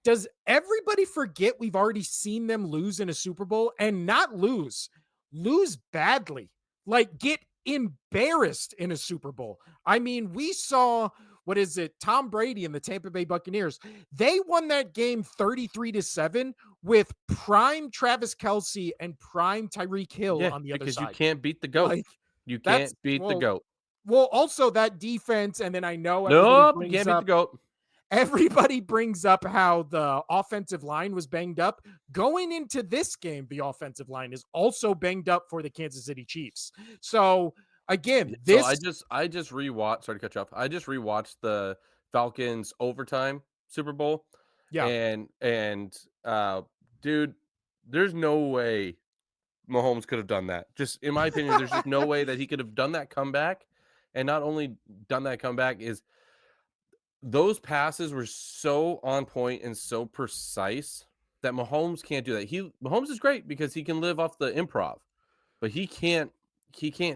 Does everybody forget we've already seen them lose in a Super Bowl and not lose badly, like get embarrassed in a Super Bowl? I mean, we saw what is it? Tom Brady and the Tampa Bay Buccaneers. They won that game 33-7 with prime Travis Kelce and prime Tyreek Hill Yeah, on the other because you side. can't beat the GOAT. Like You that's can't beat the GOAT. also that defense, and then I know Nope, you can't beat the GOAT. everybody brings up how the offensive line was banged up. Going into this game, the offensive line is also banged up for the Kansas City Chiefs. So Yeah, again, so this I just rewatched, sorry to cut you off. I just rewatched the Falcons overtime Super Bowl, yeah, and dude, there's no way Mahomes could have done that. Just in my opinion, there's just no way that he could have done that comeback, and not only done that comeback is those passes were so on point and so precise that Mahomes can't do that. Mahomes is great because he can live off the improv, but he can't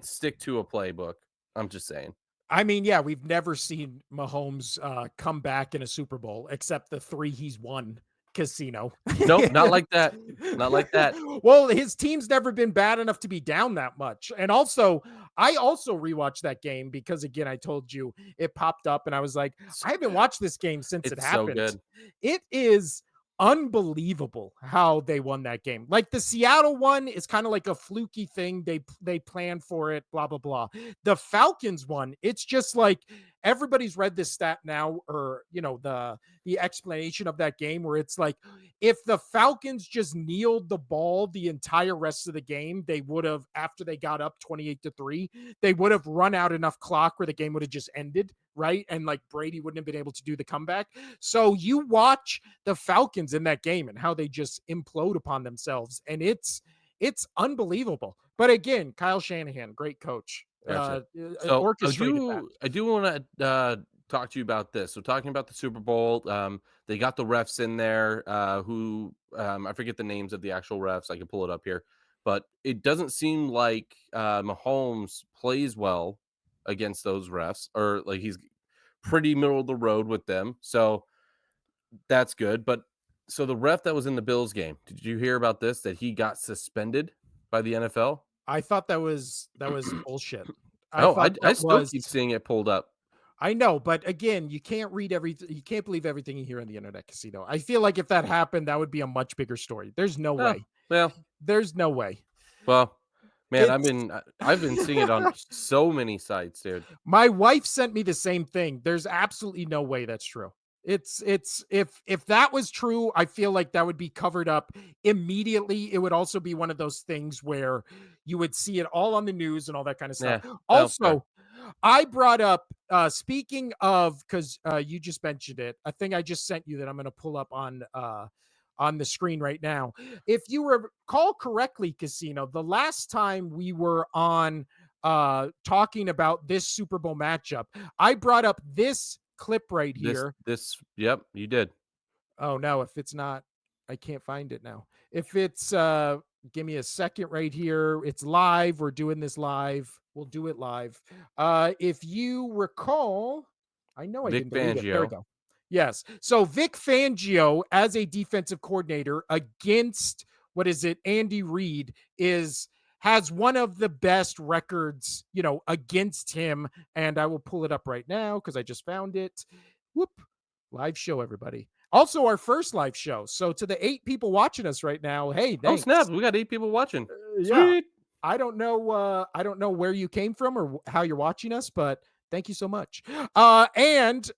stick to a playbook. I'm just saying. I mean, yeah, we've never seen Mahomes come back in a Super Bowl except the 3 he's won casino. Nope, not like that. Not like that. Well, his team's never been bad enough to be down that much. And also, I also rewatched that game because again, I told you it popped up and I was like, I So haven't good. watched this game since it It's so happened. good. It is unbelievable how they won that game. Like the Seattle one is kind of like a fluky thing. They planned for it, blah blah blah. The Falcons one, it's just like everybody's read this stat now, or the explanation of that game where it's like if the Falcons just kneeled the ball the entire rest of the game, they would have, after they got up 28-3, they would have run out enough clock where the game would have just ended, right? And like Brady wouldn't have been able to do the comeback. So you watch the Falcons in that game and how they just implode upon themselves, and it's unbelievable. But again, Kyle Shanahan, great coach, Gotcha. So orchestrated that. I do want to talk to you about this. So talking about the Super Bowl, they got the refs in there. Who I forget the names of the actual refs. I can pull it up here, but it doesn't seem like Mahomes plays well against those refs, or like he's pretty middle of the road with them. So that's good. But so the ref that was in the Bills game, did you hear about this? That he got suspended by the NFL? I thought that was bullshit. I Oh, thought I that still was keep seeing it pulled up. I know, but again, you can't read everything. You can't believe everything you hear on the internet casino. I feel like if that happened, that would be a much bigger story. There's no Oh, way. well, There's no way. well, man, It's I've been seeing it on so many sites, dude. My wife sent me the same thing. There's absolutely no way that's true. It's if that was true, I feel like that would be covered up immediately. It would also be one of those things where you would see it all on the news and all that kind of stuff. Yeah, well, fair. Also, I brought up speaking of, because you just mentioned it, a thing I just sent you that I'm going to pull up on the screen right now. If you recall correctly, Casino, the last time we were on talking about this Super Bowl matchup, I brought up this clip right here. Yep, you did. Oh no, if it's not, I can't find it now. If it's give me a second right here. It's live. We're doing this live. We'll do it live. If you recall, I know I Vic didn't delete it. There we Fangio. go. Yes. So Vic Fangio as a defensive coordinator against what is it? Andy Reid has one of the best records, against him. And I will pull it up right now because I just found it. Whoop. Live show, everybody. Also, our first live show. So to the 8 people watching us right now, hey, Oh, snap, thanks. we got 8 people watching. Yeah. Sweet. I don't know where you came from or how you're watching us, but thank you so much. And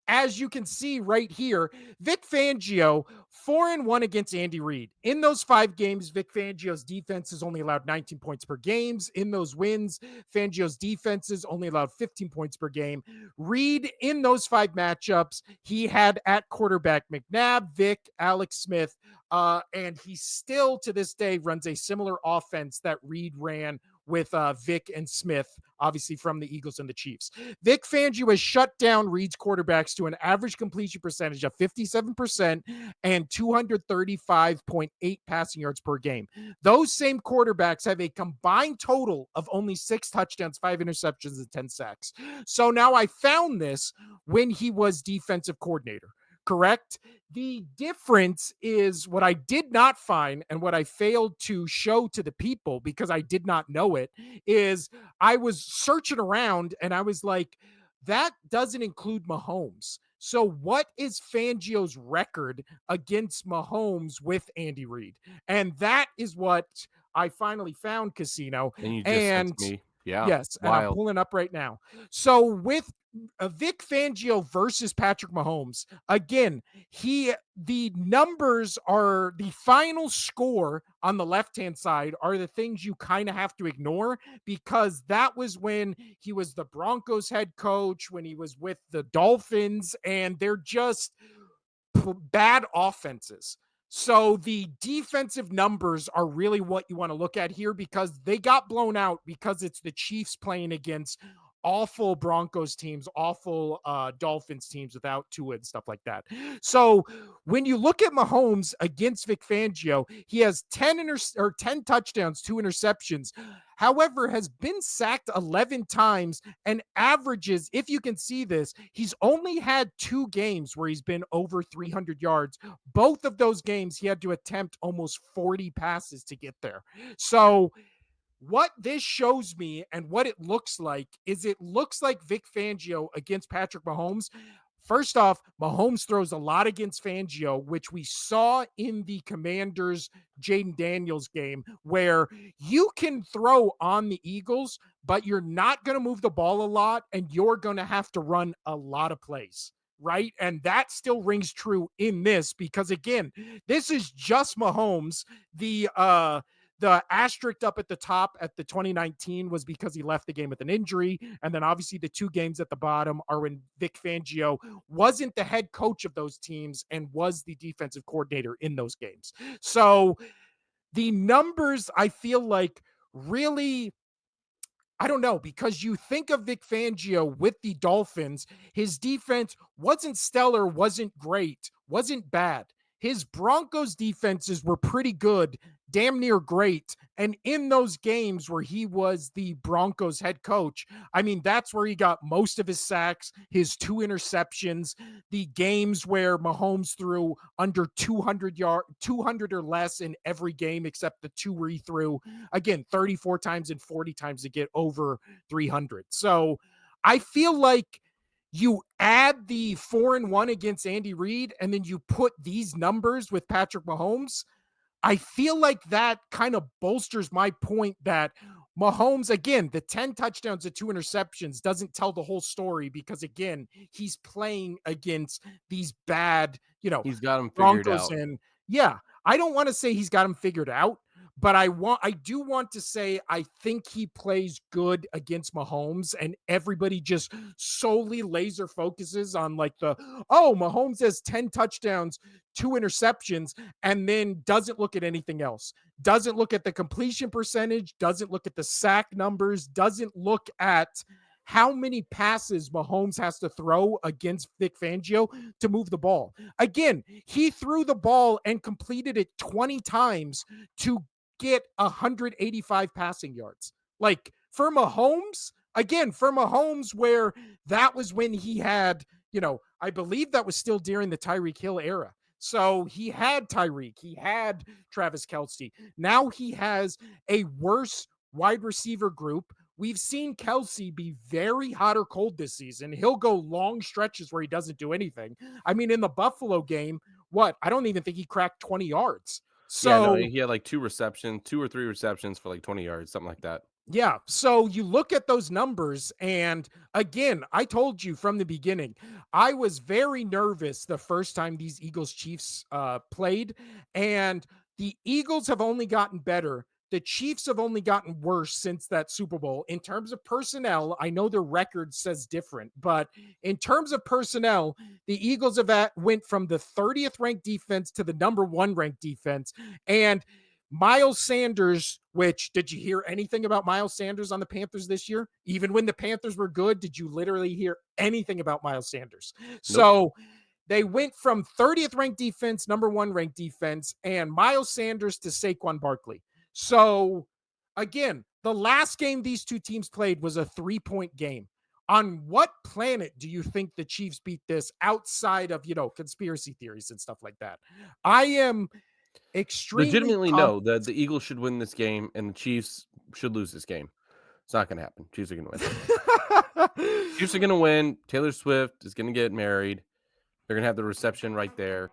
as you can see right here, Vic Fangio 4-1 against Andy Reid. In those 5 games, Vic Fangio's defense has only allowed 19 points per game. In those wins, Fangio's defenses only allowed 15 points per game. Reid, in those 5 matchups, he had at quarterback McNabb, Vic, Alex Smith, and he still to this day runs a similar offense that Reid ran with Vic and Smith, obviously from the Eagles and the Chiefs. Vic Fangio has shut down Reid's quarterbacks to an average completion percentage of 57% and 235.8 passing yards per game. Those same quarterbacks have a combined total of only 6 touchdowns, 5 interceptions, and 10 sacks. So now I found this when he was defensive coordinator. correct? The difference is what I did not find and what I failed to show to the people because I did not know it is I was searching around and I was like, that doesn't include Mahomes. So, what is Fangio's record against Mahomes with Andy Reid? And that is what I finally found, Casino. And you just sent to And me. Yeah, yes, and I'm wild. pulling up right now. So with Vic Fangio versus Patrick Mahomes, again, the numbers are the final score on the left-hand side are the things you kind of have to ignore because that was when he was the Broncos head coach, when he was with the Dolphins, and they're just bad offenses. So the defensive numbers are really what you want to look at here because they got blown out because it's the Chiefs playing against awful Broncos teams, awful Dolphins teams without Tua and stuff like that. So when you look at Mahomes against Vic Fangio, he has 10 touchdowns, 2 interceptions. However, has been sacked 11 times and averages, if you can see this, he's only had 2 games where he's been over 300 yards. Both of those games, he had to attempt almost 40 passes to get there. So, what this shows me and what it looks like is it looks like Vic Fangio against Patrick Mahomes. First off, Mahomes throws a lot against Fangio, which we saw in the Commanders Jaden Daniels game, where you can throw on the Eagles, but you're not going to move the ball a lot and you're going to have to run a lot of plays. Right. And that still rings true in this because, again, this is just Mahomes. The asterisk up at the top at the 2019 was because he left the game with an injury. And then obviously the 2 games at the bottom are when Vic Fangio wasn't the head coach of those teams and was the defensive coordinator in those games. So the numbers, I feel like, really, I don't know, because you think of Vic Fangio with the Dolphins, his defense wasn't stellar, wasn't great, wasn't bad. His Broncos defenses were pretty good, damn near great. And in those games where he was the Broncos head coach, I mean, that's where he got most of his sacks, his 2 interceptions, the games where Mahomes threw under 200 or less in every game except the 2 where he threw again 34 times and 40 times to get over 300. So I feel like you add the 4-1 against Andy Reid and then you put these numbers with Patrick Mahomes. I feel like that kind of bolsters my point that Mahomes, again, the 10 touchdowns and 2 interceptions doesn't tell the whole story because, again, he's playing against these bad, He's got him figured Broncos. out. And yeah, I don't want to say he's got him figured out, but I do want to say I think he plays good against Mahomes, and everybody just solely laser focuses on like Mahomes has 10 touchdowns, 2 interceptions, and then doesn't look at anything else. Doesn't look at the completion percentage, doesn't look at the sack numbers, doesn't look at how many passes Mahomes has to throw against Vic Fangio to move the ball. Again, he threw the ball and completed it 20 times to get 185 passing yards. Like for Mahomes, again, for Mahomes, where that was when he had, I believe that was still during the Tyreek Hill era. So he had Tyreek, he had Travis Kelce. Now he has a worse wide receiver group. We've seen Kelce be very hot or cold this season. He'll go long stretches where he doesn't do anything. I mean, in the Buffalo game, what? I don't even think he cracked 20 yards. Yeah, no, So he had like 2 or 3 receptions for like 20 yards, something like that. yeah. So you look at those numbers, and again, I told you from the beginning, I was very nervous the first time these Eagles Chiefs played, and the Eagles have only gotten better. The Chiefs have only gotten worse since that Super Bowl. In terms of personnel, I know their record says different, but in terms of personnel, the Eagles went from the 30th ranked defense to the number 1 ranked defense, and Miles Sanders, which did you hear anything about Miles Sanders on the Panthers this year? Even when the Panthers were good, did you literally hear anything about Miles Sanders? Nope. So they went from 30th ranked defense, number 1 ranked defense, and Miles Sanders to Saquon Barkley. So again, the last game these two teams played was a 3-point game. On what planet do you think the Chiefs beat this outside of, conspiracy theories and stuff like that? I am extremely Legitimately, pumped. no. The Eagles should win this game, and the Chiefs should lose this game. It's not gonna happen. Chiefs are gonna win. Chiefs are gonna win. Taylor Swift is gonna get married. They're gonna have the reception right there.